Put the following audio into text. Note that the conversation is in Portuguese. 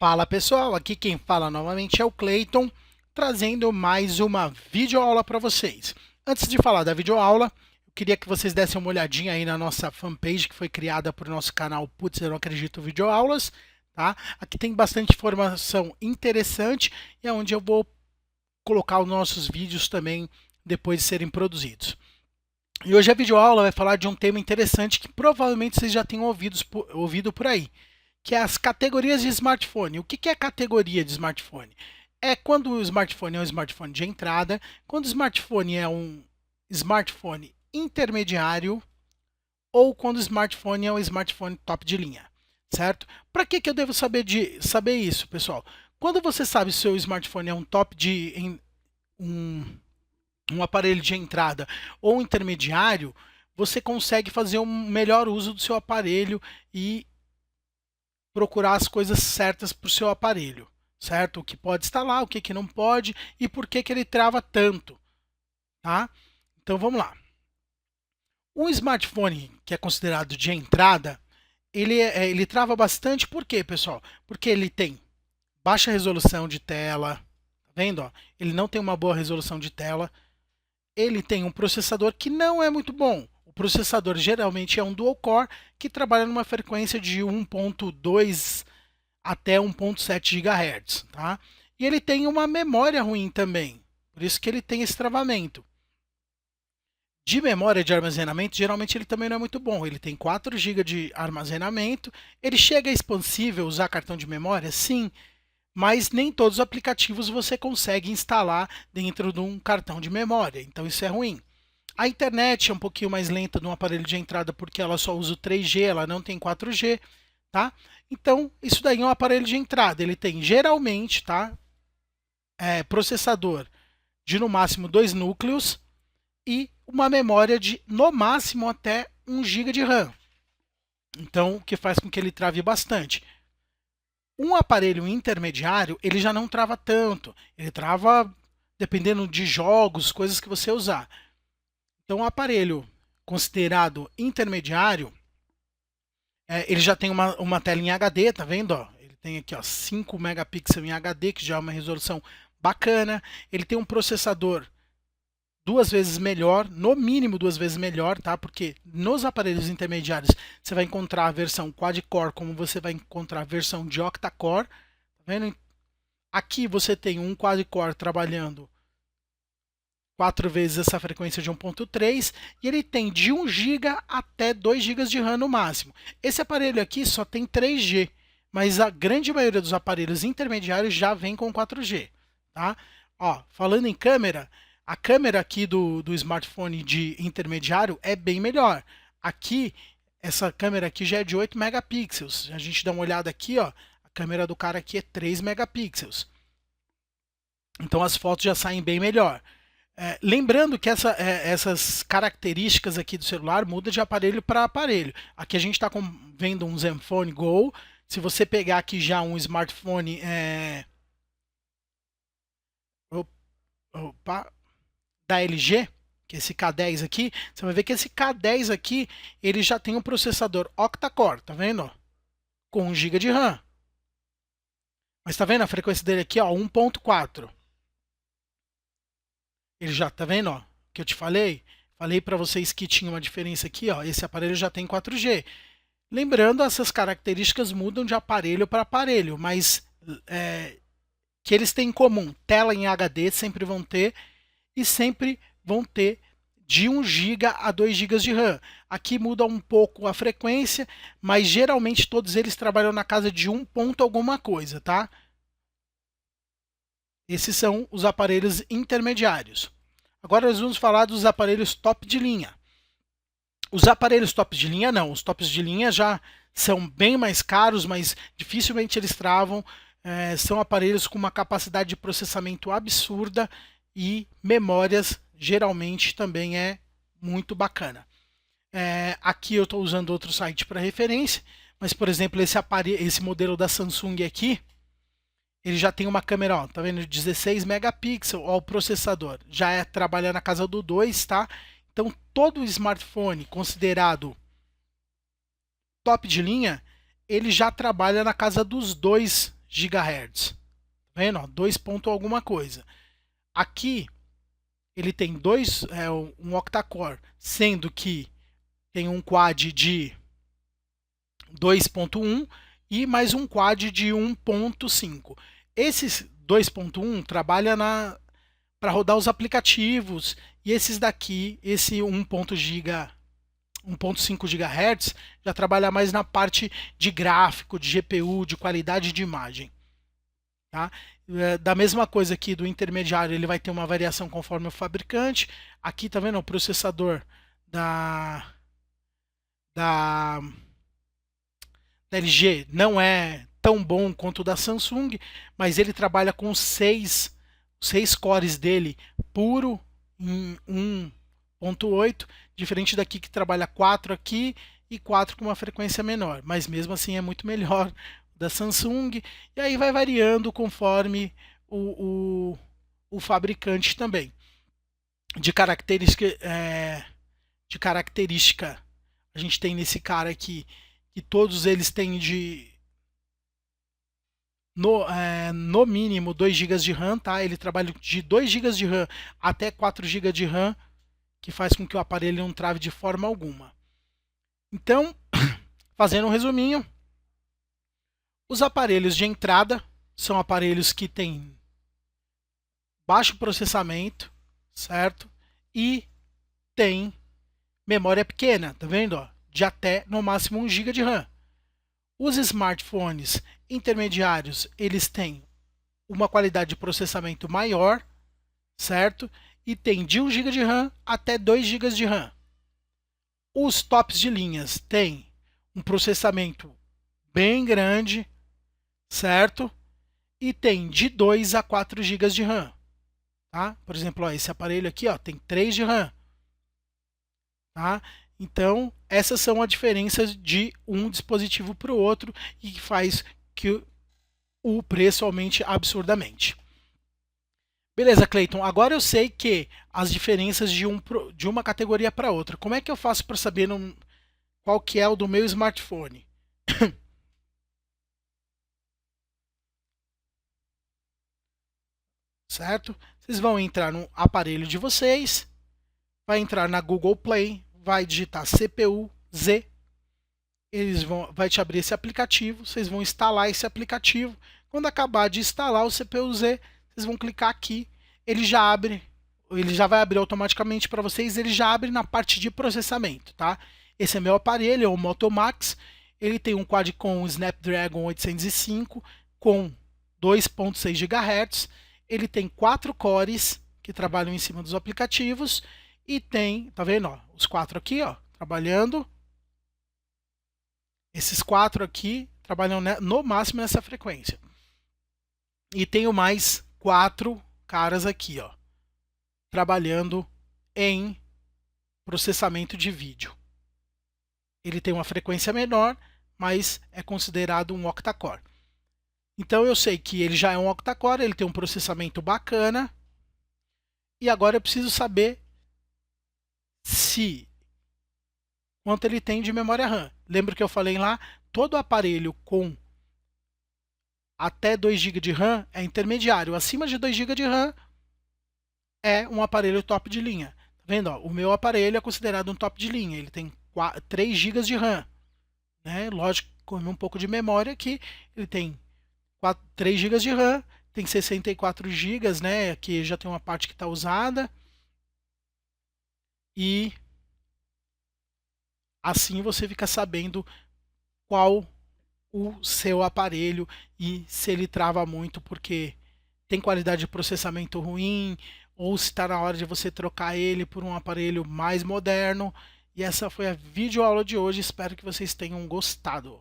Fala pessoal, aqui quem fala novamente é o Clayton, trazendo mais uma videoaula para vocês. Antes de falar da videoaula, eu queria que vocês dessem uma olhadinha aí na nossa fanpage que foi criada para o nosso canal Putz, eu não acredito videoaulas, tá? Aqui tem bastante informação interessante e é onde eu vou colocar os nossos vídeos também depois de serem produzidos. E hoje a videoaula vai falar de um tema interessante que provavelmente vocês já tenham ouvido por aí, que é as categorias de smartphone. O que é categoria de smartphone? É quando o smartphone é um smartphone de entrada, quando o smartphone é um smartphone intermediário ou quando o smartphone é um smartphone top de linha, certo? Para que eu devo saber isso, pessoal? Quando você sabe se o seu smartphone é um um, um aparelho de entrada ou intermediário, você consegue fazer um melhor uso do seu aparelho e procurar as coisas certas para o seu aparelho, certo? O que pode instalar, o que não pode e por que ele trava tanto, tá? Então vamos lá. Um smartphone que é considerado de entrada, ele trava bastante, por quê, pessoal? Porque ele tem baixa resolução de tela, tá vendo? Ó? Ele não tem uma boa resolução de tela, ele tem um processador que não é muito bom. O processador geralmente é um dual core que trabalha numa frequência de 1.2 até 1.7 GHz, tá? E ele tem uma memória ruim também, por isso que ele tem esse travamento. De memória de armazenamento, geralmente ele também não é muito bom. Ele tem 4 GB de armazenamento. Ele chega a expansível usar cartão de memória? Sim, mas nem todos os aplicativos você consegue instalar dentro de um cartão de memória, então isso é ruim. A internet é um pouquinho mais lenta no aparelho de entrada porque ela só usa o 3G, ela não tem 4G, tá? Então, isso daí é um aparelho de entrada. Ele tem geralmente, tá? Processador de no máximo 2 núcleos e uma memória de no máximo até 1 GB de RAM. Então, o que faz com que ele trave bastante. Um aparelho intermediário, ele já não trava tanto. Ele trava dependendo de jogos, coisas que você usar. Então, um aparelho considerado intermediário, ele já tem uma tela em HD, tá vendo? Ó? Ele tem aqui ó, 5 megapixels em HD, que já é uma resolução bacana. Ele tem um processador 2 vezes melhor, no mínimo 2 vezes melhor, tá? Porque nos aparelhos intermediários você vai encontrar a versão quad-core, como você vai encontrar a versão de octa-core, tá vendo? Aqui você tem um quad-core trabalhando 4 vezes essa frequência de 1.3 e ele tem de 1 GB até 2 GB de RAM no máximo. Esse aparelho aqui só tem 3G, mas a grande maioria dos aparelhos intermediários já vem com 4G, tá? Ó, falando em câmera, a câmera aqui do smartphone de intermediário é bem melhor. Aqui, essa câmera aqui já é de 8 megapixels. A gente dá uma olhada aqui, ó, a câmera do cara aqui é 3 megapixels. Então as fotos já saem bem melhor. Lembrando que essas características aqui do celular mudam de aparelho para aparelho. Aqui a gente está vendo um Zenfone Go. Se você pegar aqui já um smartphone opa, da LG, que é esse K10 aqui, você vai ver que esse K10 aqui ele já tem um processador octa-core, tá vendo? Com 1 GB de RAM. Mas tá vendo a frequência dele aqui, ó, 1.4. Ele já tá vendo, ó, que eu te falei? Falei para vocês que tinha uma diferença aqui, ó, esse aparelho já tem 4G. Lembrando, essas características mudam de aparelho para aparelho, mas que eles têm em comum, tela em HD sempre vão ter e sempre vão ter de 1 GB a 2 GB de RAM. Aqui muda um pouco a frequência, mas geralmente todos eles trabalham na casa de 1 ponto alguma coisa, tá? Esses são os aparelhos intermediários. Agora nós vamos falar dos aparelhos top de linha. Os aparelhos top de linha não, os tops de linha já são bem mais caros, mas dificilmente eles travam. São aparelhos com uma capacidade de processamento absurda e memórias geralmente também é muito bacana. Aqui eu estou usando outro site para referência, mas por exemplo esse modelo da Samsung aqui, ele já tem uma câmera, ó, tá vendo? 16 megapixels, ó, o processador. Já trabalha na casa do 2, tá? Então, todo smartphone considerado top de linha, ele já trabalha na casa dos 2 GHz. Tá vendo? 2 ponto alguma coisa. Aqui ele tem um octa-core, sendo que tem um quad de 2.1 e mais um quad de 1.5. Esses 2.1 trabalha para rodar os aplicativos, e esses daqui, esse 1.5 GHz, já trabalha mais na parte de gráfico, de GPU, de qualidade de imagem. Tá? Da mesma coisa aqui do intermediário, ele vai ter uma variação conforme o fabricante. Aqui tá vendo o processador da LG não é tão bom quanto o da Samsung, mas ele trabalha com 6 cores dele puro em 1.8, diferente daqui que trabalha 4 aqui e 4 com uma frequência menor, mas mesmo assim é muito melhor da Samsung, e aí vai variando conforme o fabricante também. De característica, a gente tem nesse cara aqui que todos eles têm no mínimo 2 GB de RAM, tá? Ele trabalha de 2 GB de RAM até 4 GB de RAM, que faz com que o aparelho não trave de forma alguma. Então, fazendo um resuminho, os aparelhos de entrada são aparelhos que têm baixo processamento, certo? E tem memória pequena, tá vendo? Ó? De até no máximo 1 GB de RAM. Os smartphones intermediários, eles têm uma qualidade de processamento maior, certo? E tem de 1 GB de RAM até 2 GB de RAM. Os tops de linhas têm um processamento bem grande, certo? E tem de 2 a 4 GB de RAM. Tá? Por exemplo, ó, esse aparelho aqui ó, tem 3 de RAM. Tá? Então, essas são as diferenças de um dispositivo para o outro e que faz que o preço aumente absurdamente. Beleza, Cleiton. Agora eu sei que as diferenças de uma categoria para outra. Como é que eu faço para saber qual que é o do meu smartphone? Certo? Vocês vão entrar no aparelho de vocês, vai entrar na Google Play, vai digitar CPU-Z, vai te abrir esse aplicativo, vocês vão instalar esse aplicativo. Quando acabar de instalar o CPU-Z, vocês vão clicar aqui, ele já vai abrir automaticamente para vocês, ele já abre na parte de processamento, tá? Esse é meu aparelho, é o Moto Max, ele tem um quad-core Snapdragon 805 com 2.6 GHz, ele tem 4 cores que trabalham em cima dos aplicativos e tem, tá vendo, ó, os 4 aqui, ó, trabalhando. Esses 4 aqui trabalham no máximo nessa frequência. E tenho mais 4 caras aqui, ó, trabalhando em processamento de vídeo. Ele tem uma frequência menor, mas é considerado um octa-core. Então eu sei que ele já é um octa-core, ele tem um processamento bacana. E agora eu preciso saber quanto ele tem de memória RAM. Lembra que eu falei lá? Todo aparelho com até 2 GB de RAM é intermediário. Acima de 2 GB de RAM é um aparelho top de linha. Tá vendo? Ó, o meu aparelho é considerado um top de linha. Ele tem 3 GB de RAM. Né? Lógico, com um pouco de memória aqui. Ele tem 3 GB de RAM. Tem 64 GB, né? Que já tem uma parte que está usada. E assim você fica sabendo qual o seu aparelho e se ele trava muito porque tem qualidade de processamento ruim ou se está na hora de você trocar ele por um aparelho mais moderno. E essa foi a videoaula de hoje, espero que vocês tenham gostado.